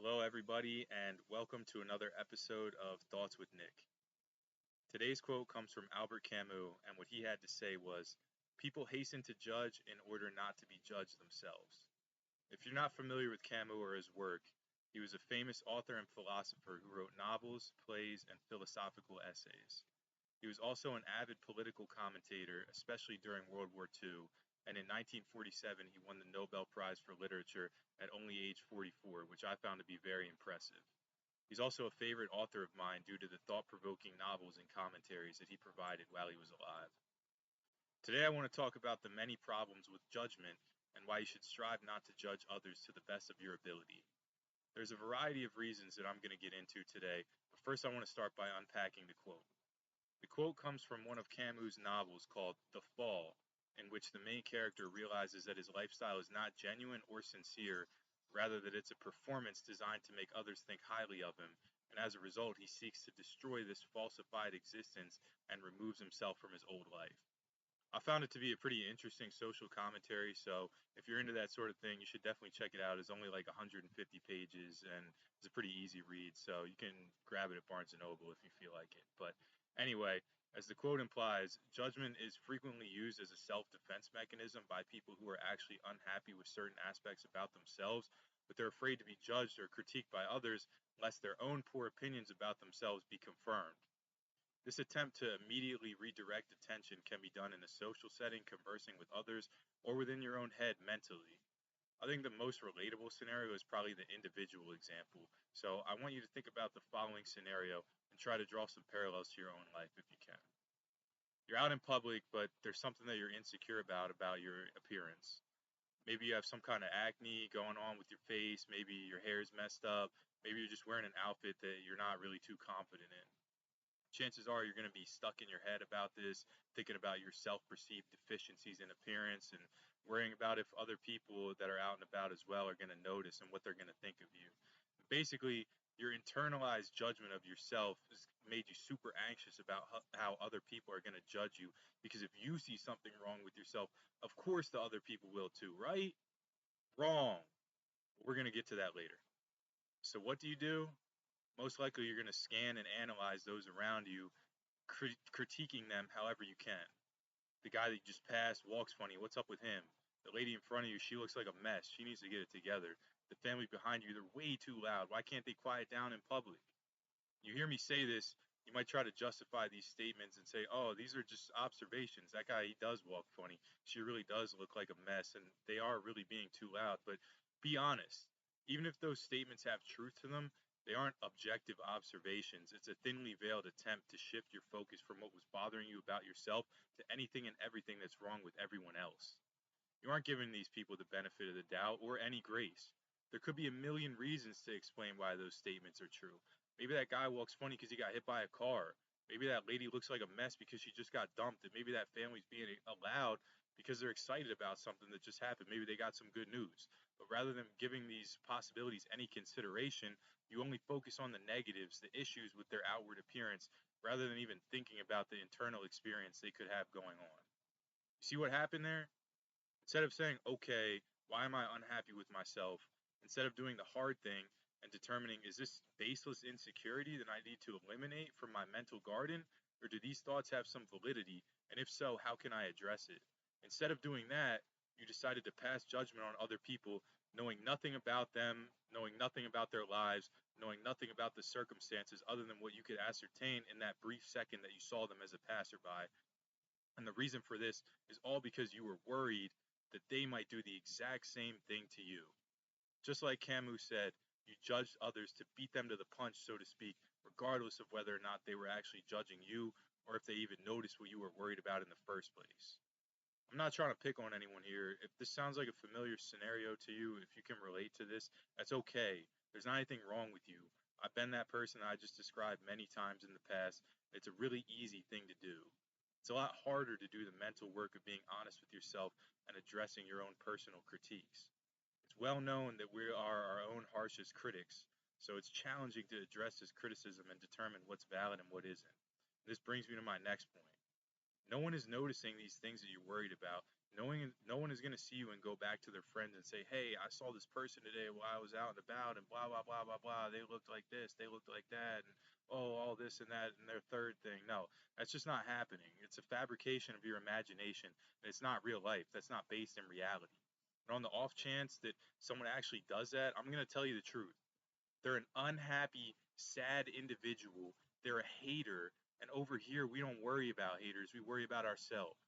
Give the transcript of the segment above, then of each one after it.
Hello, everybody, and welcome to another episode of Thoughts with Nick. Today's quote comes from Albert Camus, and what he had to say was, "People hasten to judge in order not to be judged themselves." If you're not familiar with Camus or his work, he was a famous author and philosopher who wrote novels, plays, and philosophical essays. He was also an avid political commentator, especially during World War II, and in 1947 he won the Nobel Prize for Literature at only age 44, which I found to be very impressive. He's also a favorite author of mine due to the thought provoking novels and commentaries that he provided while he was alive. Today I want to talk about the many problems with judgment and why you should strive not to judge others to the best of your ability. There's a variety of reasons that I'm going to get into today, but first I want to start by unpacking the quote. The quote comes from one of Camus' novels called The Fall, in which the main character realizes that his lifestyle is not genuine or sincere, rather that it's a performance designed to make others think highly of him, and as a result he seeks to destroy this falsified existence and removes himself from his old life. I found it to be a pretty interesting social commentary, so if you're into that sort of thing, you should definitely check it out. It's only like 150 pages, and it's a pretty easy read, so you can grab it at Barnes& and Noble if you feel like it. But anyway, as the quote implies, judgment is frequently used as a self-defense mechanism by people who are actually unhappy with certain aspects about themselves, but they're afraid to be judged or critiqued by others lest their own poor opinions about themselves be confirmed. This attempt to immediately redirect attention can be done in a social setting, conversing with others, or within your own head mentally. I think the most relatable scenario is probably the individual example. So I want you to think about the following scenario and try to draw some parallels to your own life if you can. You're out in public, but there's something that you're insecure about your appearance. Maybe you have some kind of acne going on with your face, maybe your hair is messed up, maybe you're just wearing an outfit that you're not really too confident in. Chances are you're going to be stuck in your head about this, thinking about your self-perceived deficiencies in appearance and worrying about if other people that are out and about as well are going to notice and what they're going to think of you. Basically, your internalized judgment of yourself has made you super anxious about how other people are going to judge you, because if you see something wrong with yourself, of course the other people will too, right? Wrong. We're going to get to that later. So what do? Most likely you're going to scan and analyze those around you, critiquing them however you can. The guy that you just passed walks funny. What's up with him? The lady in front of you, she looks like a mess. She needs to get it together. The family behind you, they're way too loud. Why can't they quiet down in public? You hear me say this, you might try to justify these statements and say, oh, these are just observations. That guy, he does walk funny. She really does look like a mess, and they are really being too loud. But be honest. Even if those statements have truth to them, they aren't objective observations. It's a thinly veiled attempt to shift your focus from what was bothering you about yourself to anything and everything that's wrong with everyone else. You aren't giving these people the benefit of the doubt or any grace. There could be a million reasons to explain why those statements are true. Maybe that guy walks funny because he got hit by a car. Maybe that lady looks like a mess because she just got dumped. And maybe that family's being loud because they're excited about something that just happened. Maybe they got some good news. But rather than giving these possibilities any consideration, you only focus on the negatives, the issues with their outward appearance, rather than even thinking about the internal experience they could have going on. You see what happened there? Instead of saying, okay, why am I unhappy with myself? Instead of doing the hard thing and determining, is this baseless insecurity that I need to eliminate from my mental garden? Or do these thoughts have some validity? And if so, how can I address it? Instead of doing that, you decided to pass judgment on other people, knowing nothing about them, knowing nothing about their lives, knowing nothing about the circumstances other than what you could ascertain in that brief second that you saw them as a passerby. And the reason for this is all because you were worried that they might do the exact same thing to you. Just like Camus said, you judged others to beat them to the punch, so to speak, regardless of whether or not they were actually judging you or if they even noticed what you were worried about in the first place. I'm not trying to pick on anyone here. If this sounds like a familiar scenario to you, if you can relate to this, that's okay. There's not anything wrong with you. I've been that person I just described many times in the past. It's a really easy thing to do. It's a lot harder to do the mental work of being honest with yourself and addressing your own personal critiques. It's well known that we are our own harshest critics, so it's challenging to address this criticism and determine what's valid and what isn't. This brings me to my next point. No one is noticing these things that you're worried about. No one is going to see you and go back to their friends and say, "Hey, I saw this person today while I was out and about, and blah blah blah blah blah. They looked like this, they looked like that, and oh, all this and that and their third thing." No, that's just not happening. It's a fabrication of your imagination, and it's not real life. That's not based in reality. And on the off chance that someone actually does that, I'm going to tell you the truth. They're an unhappy, sad individual. They're a hater. And over here, we don't worry about haters. We worry about ourselves.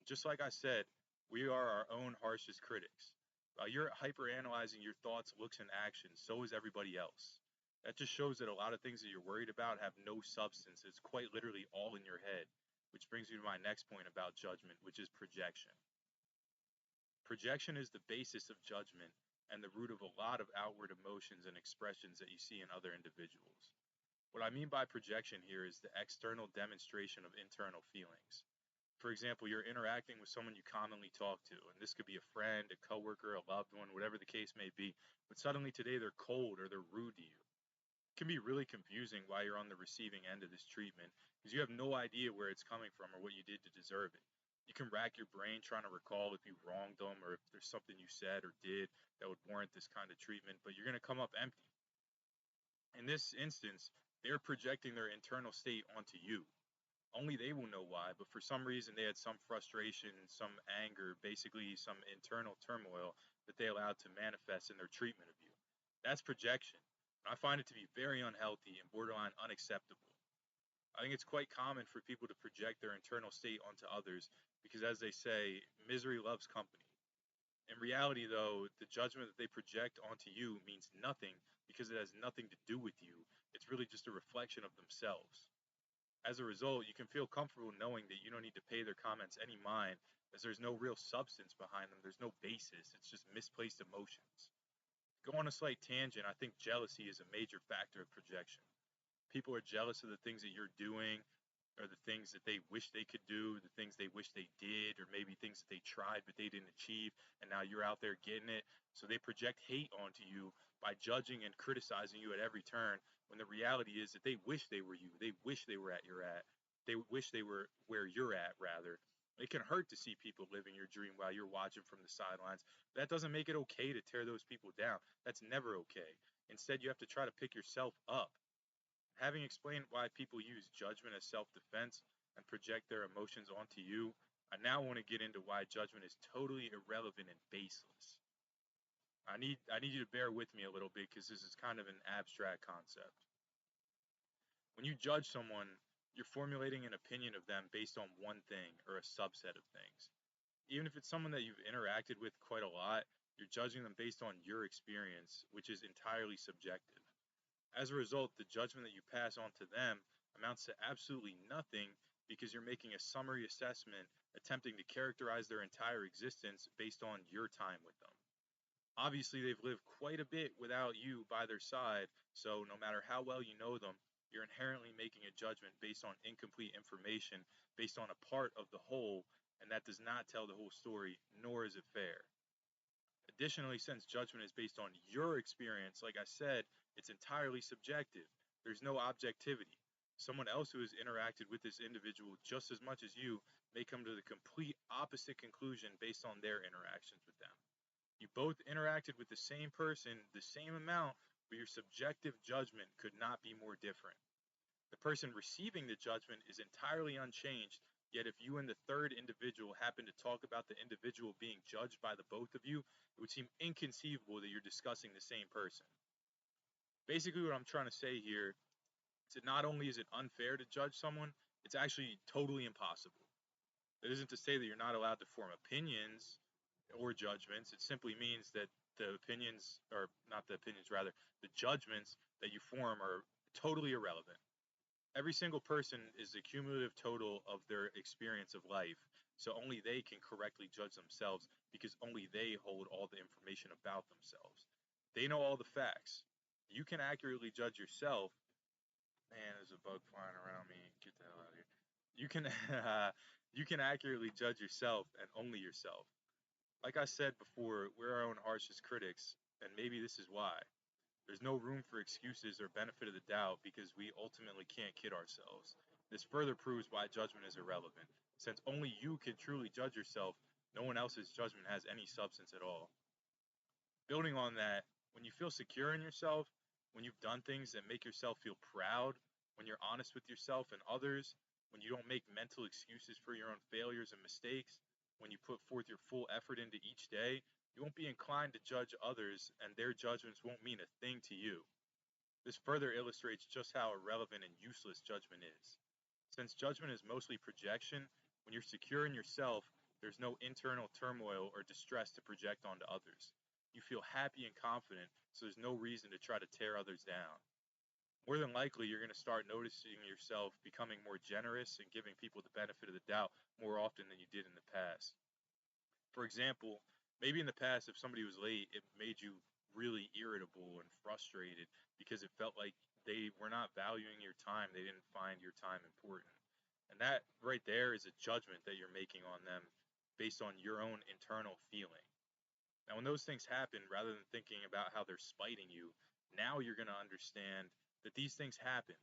Just like I said, we are our own harshest critics. While you're hyper-analyzing your thoughts, looks, and actions, so is everybody else. That just shows that a lot of things that you're worried about have no substance. It's quite literally all in your head. Which brings me to my next point about judgment, which is projection. Projection is the basis of judgment and the root of a lot of outward emotions and expressions that you see in other individuals. What I mean by projection here is the external demonstration of internal feelings. For example, you're interacting with someone you commonly talk to, and this could be a friend, a coworker, a loved one, whatever the case may be, but suddenly today they're cold or they're rude to you. It can be really confusing while you're on the receiving end of this treatment because you have no idea where it's coming from or what you did to deserve it. You can rack your brain trying to recall if you wronged them or if there's something you said or did that would warrant this kind of treatment, but you're going to come up empty. In this instance, they're projecting their internal state onto you. Only they will know why, but for some reason they had some frustration, some anger, basically some internal turmoil that they allowed to manifest in their treatment of you. That's projection. And I find it to be very unhealthy and borderline unacceptable. I think it's quite common for people to project their internal state onto others because, as they say, misery loves company. In reality, though, the judgment that they project onto you means nothing because it has nothing to do with you. It's really just a reflection of themselves. As a result, you can feel comfortable knowing that you don't need to pay their comments any mind as there's no real substance behind them. There's no basis. It's just misplaced emotions. To go on a slight tangent, I think jealousy is a major factor of projection. People are jealous of the things that you're doing or the things that they wish they could do, the things they wish they did, or maybe things that they tried but they didn't achieve, and now you're out there getting it. So they project hate onto you by judging and criticizing you at every turn, when the reality is that they wish they were you. They wish they were they wish they were where you're at, rather. It can hurt to see people living your dream while you're watching from the sidelines. That doesn't make it okay to tear those people down. That's never okay. Instead, you have to try to pick yourself up. Having explained why people use judgment as self defense and project their emotions onto you, I now want to get into why judgment is totally irrelevant and baseless. I need you to bear with me a little bit because this is kind of an abstract concept. When you judge someone, you're formulating an opinion of them based on one thing or a subset of things. Even if it's someone that you've interacted with quite a lot, you're judging them based on your experience, which is entirely subjective. As a result, the judgment that you pass on to them amounts to absolutely nothing because you're making a summary assessment attempting to characterize their entire existence based on your time with them. Obviously, they've lived quite a bit without you by their side, so no matter how well you know them, you're inherently making a judgment based on incomplete information, based on a part of the whole, and that does not tell the whole story, nor is it fair. Additionally, since judgment is based on your experience, like I said, it's entirely subjective. There's no objectivity. Someone else who has interacted with this individual just as much as you may come to the complete opposite conclusion based on their interactions with them. You both interacted with the same person, the same amount, but your subjective judgment could not be more different. The person receiving the judgment is entirely unchanged, yet if you and the third individual happen to talk about the individual being judged by the both of you, it would seem inconceivable that you're discussing the same person. Basically, what I'm trying to say here is that not only is it unfair to judge someone, it's actually totally impossible. That isn't to say that you're not allowed to form opinions or judgments. It simply means that the opinions, or not the opinions, rather, the judgments that you form are totally irrelevant. Every single person is the cumulative total of their experience of life, so only they can correctly judge themselves because only they hold all the information about themselves. They know all the facts. You can accurately judge yourself. Man, there's a bug flying around me. Get the hell out of here. You can you can accurately judge yourself and only yourself. Like I said before, we're our own harshest critics, and maybe this is why. There's no room for excuses or benefit of the doubt because we ultimately can't kid ourselves. This further proves why judgment is irrelevant, since only you can truly judge yourself. no one else's judgment has any substance at all. Building on that, when you feel secure in yourself, when you've done things that make yourself feel proud, when you're honest with yourself and others, when you don't make mental excuses for your own failures and mistakes, when you put forth your full effort into each day, you won't be inclined to judge others, and their judgments won't mean a thing to you. This further illustrates just how irrelevant and useless judgment is. Since judgment is mostly projection, when you're secure in yourself, there's no internal turmoil or distress to project onto others. You feel happy and confident, so there's no reason to try to tear others down. More than likely, you're going to start noticing yourself becoming more generous and giving people the benefit of the doubt more often than you did in the past. For example, maybe in the past, if somebody was late, it made you really irritable and frustrated because it felt like they were not valuing your time. They didn't find your time important. And that right there is a judgment that you're making on them based on your own internal feeling. Now, when those things happen, rather than thinking about how they're spiting you, now you're going to understand that these things happen.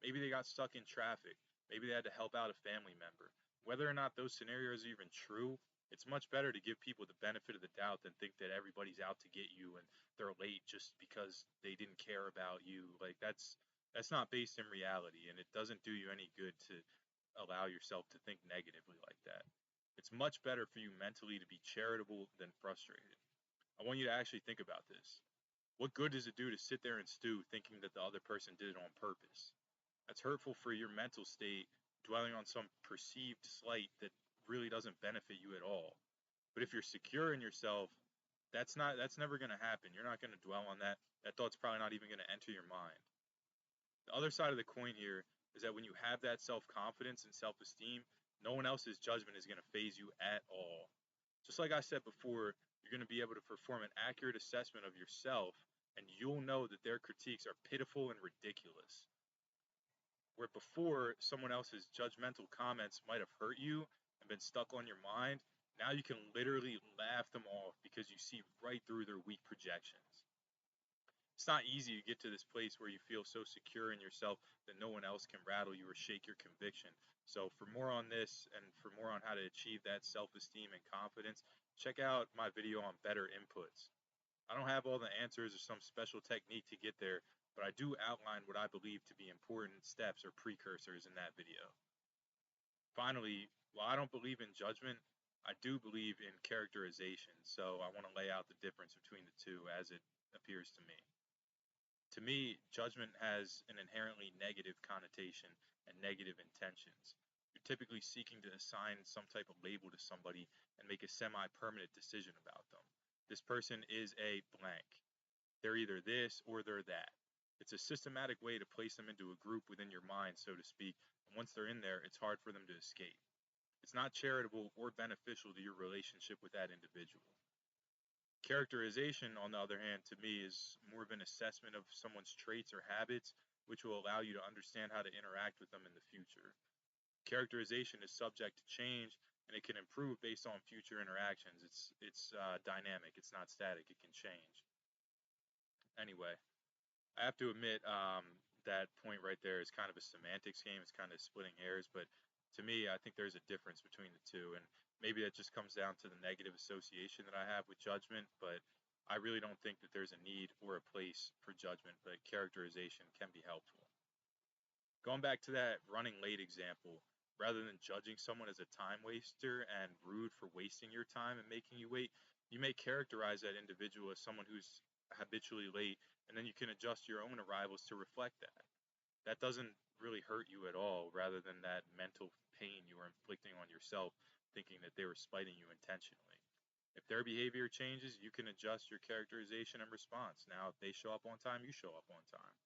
Maybe they got stuck in traffic. Maybe they had to help out a family member. Whether or not those scenarios are even true, it's much better to give people the benefit of the doubt than think that everybody's out to get you and they're late just because they didn't care about you. Like that's not based in reality, and it doesn't do you any good to allow yourself to think negatively like that. It's much better for you mentally to be charitable than frustrated. I want you to actually think about this. What good does it do to sit there and stew thinking that the other person did it on purpose? That's hurtful for your mental state, dwelling on some perceived slight that really doesn't benefit you at all. But if you're secure in yourself, that's never going to happen. You're not going to dwell on that. That thought's probably not even going to enter your mind. The other side of the coin here is that when you have that self-confidence and self-esteem, no one else's judgment is going to faze you at all. Just like I said before, you're going to be able to perform an accurate assessment of yourself, and you'll know that their critiques are pitiful and ridiculous. Where before, someone else's judgmental comments might have hurt you and been stuck on your mind, now you can literally laugh them off because you see right through their weak projections. It's not easy to get to this place where you feel so secure in yourself that no one else can rattle you or shake your conviction. So for more on this and for more on how to achieve that self-esteem and confidence, check out my video on better inputs. I don't have all the answers or some special technique to get there, but I do outline what I believe to be important steps or precursors in that video. Finally, while I don't believe in judgment, I do believe in characterization, so I want to lay out the difference between the two as it appears to me. To me, judgment has an inherently negative connotation and negative intentions. You're typically seeking to assign some type of label to somebody and make a semi-permanent decision about them. This person is a blank. They're either this or they're that. It's a systematic way to place them into a group within your mind, so to speak, and once they're in there, it's hard for them to escape. It's not charitable or beneficial to your relationship with that individual. Characterization, on the other hand, to me is more of an assessment of someone's traits or habits, which will allow you to understand how to interact with them in the future. Characterization is subject to change, and it can improve based on future interactions. It's dynamic. It's not static. It can change. Anyway, I have to admit that point right there is kind of a semantics game. It's kind of splitting hairs, but to me, I think there's a difference between the two, and maybe that just comes down to the negative association that I have with judgment, but I really don't think that there's a need or a place for judgment, but characterization can be helpful. Going back to that running late example, rather than judging someone as a time waster and rude for wasting your time and making you wait, you may characterize that individual as someone who's habitually late, and then you can adjust your own arrivals to reflect that. That doesn't really hurt you at all, rather than that mental pain you are inflicting on yourself, thinking that they were spiting you intentionally. If their behavior changes, you can adjust your characterization and response. Now, if they show up on time, you show up on time.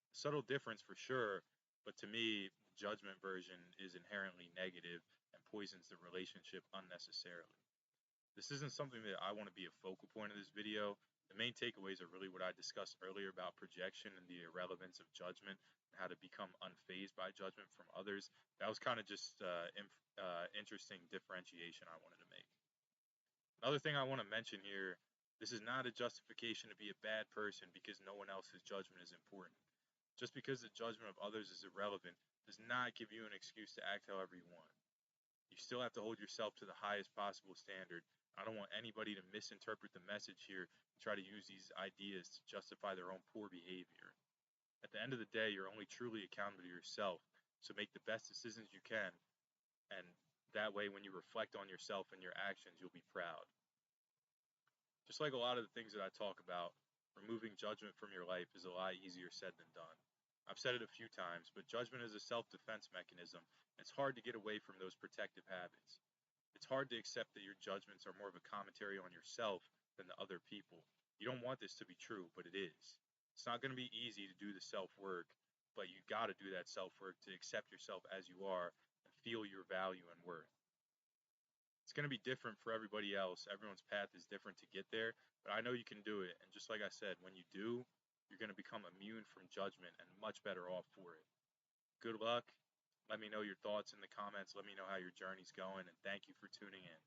Subtle difference for sure, but to me, the judgment version is inherently negative and poisons the relationship unnecessarily. This isn't something that I want to be a focal point of this video. The main takeaways are really what I discussed earlier about projection and the irrelevance of judgment and how to become unfazed by judgment from others. That was kind of just interesting differentiation I wanted to make. Another thing I want to mention here, this is not a justification to be a bad person because no one else's judgment is important. Just because the judgment of others is irrelevant does not give you an excuse to act however you want. You still have to hold yourself to the highest possible standard. I don't want anybody to misinterpret the message here and try to use these ideas to justify their own poor behavior. At the end of the day, you're only truly accountable to yourself, so make the best decisions you can, and that way, when you reflect on yourself and your actions, you'll be proud. Just like a lot of the things that I talk about, removing judgment from your life is a lot easier said than done. I've said it a few times, but judgment is a self defense mechanism. It's hard to get away from those protective habits. It's hard to accept that your judgments are more of a commentary on yourself than the other people. You don't want this to be true, but it is. It's not going to be easy to do the self work, but you got to do that self work to accept yourself as you are and feel your value and worth. It's going to be different for everybody else. Everyone's path is different to get there, but I know you can do it. And just like I said, when you do, you're going to become immune from judgment and much better off for it. Good luck. Let me know your thoughts in the comments. Let me know how your journey's going, and thank you for tuning in.